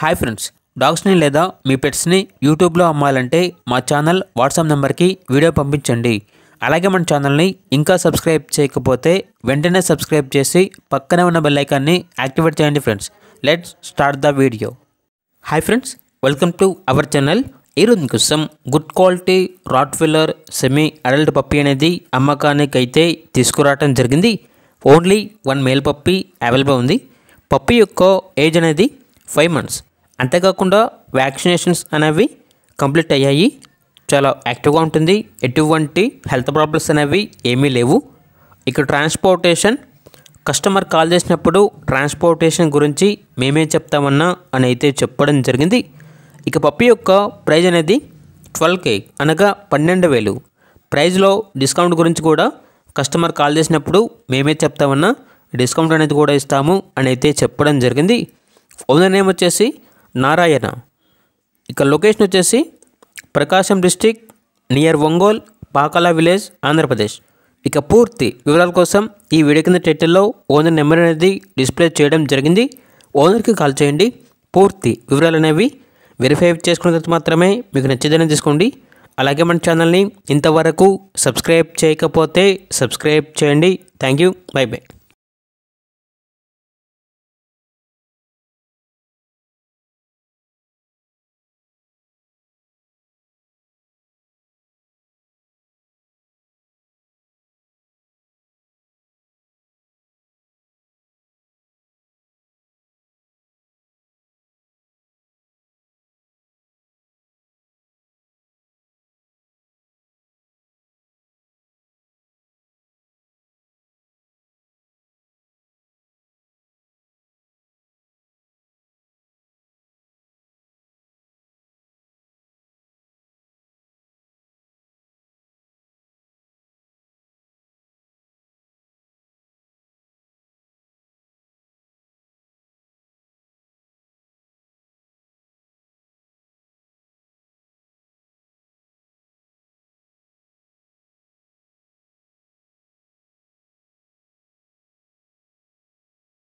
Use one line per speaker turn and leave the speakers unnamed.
Hi friends, డాగ్స్ని లేదా మీ పెట్స్ని యూట్యూబ్లో అమ్మాలంటే మా ఛానల్ వాట్సాప్ నెంబర్కి వీడియో పంపించండి. అలాగే మన ఛానల్ని ఇంకా సబ్స్క్రైబ్ చేయకపోతే వెంటనే సబ్స్క్రైబ్ చేసి పక్కనే ఉన్న బెల్ ఐకాన్ని యాక్టివేట్ చేయండి. Friends, let's start the video. Hi friends, welcome to our channel. ఈరోజు మీకోసం good quality Rottweiler semi adult puppy అనేది అమ్మకానికి అయితే తీసుకురావడం జరిగింది. ఓన్లీ 1 మేల్ పప్పీ అవైలబుల్ ఉంది. పప్పీ యొక్క ఏజ్ అనేది 5 మంత్స్. అంతేకాకుండా వ్యాక్సినేషన్స్ అనేవి కంప్లీట్ అయ్యాయి. చాలా యాక్టివ్గా ఉంటుంది. ఎటువంటి హెల్త్ ప్రాబ్లమ్స్ అనేవి ఏమీ లేవు. ఇక ట్రాన్స్పోర్టేషన్, కస్టమర్ కాల్ చేసినప్పుడు ట్రాన్స్పోర్టేషన్ గురించి మేమేం చెప్తామన్నా అని అయితే చెప్పడం జరిగింది. ఇక పప్పీ యొక్క ప్రైజ్ అనేది 12K అనగా 12,000. ప్రైజ్లో డిస్కౌంట్ గురించి కూడా కస్టమర్ కాల్ చేసినప్పుడు మేమే చెప్తామన్నా డిస్కౌంట్ అనేది కూడా ఇస్తాము అని అయితే చెప్పడం జరిగింది. ఓనర్ నేమ్ వచ్చేసి నారాయణ. ఇక లొకేషన్ వచ్చేసి Prakasam district near Ongole, Pakala village, Andhra Pradesh. ఇక పూర్తి వివరాల కోసం ఈ వీడియో కింద టైటిల్లో ఓనర్ నెంబర్ అనేది డిస్ప్లే చేయడం జరిగింది. ఓనర్కి కాల్ చేయండి. పూర్తి వివరాలు అనేవి వెరిఫై చేసుకున్న తర్వాత మాత్రమే మీకు నచ్చేదని తీసుకోండి. అలాగే మన ఛానల్ని ఇంతవరకు సబ్స్క్రైబ్ చేయకపోతే సబ్స్క్రైబ్ చేయండి. Thank you. By by.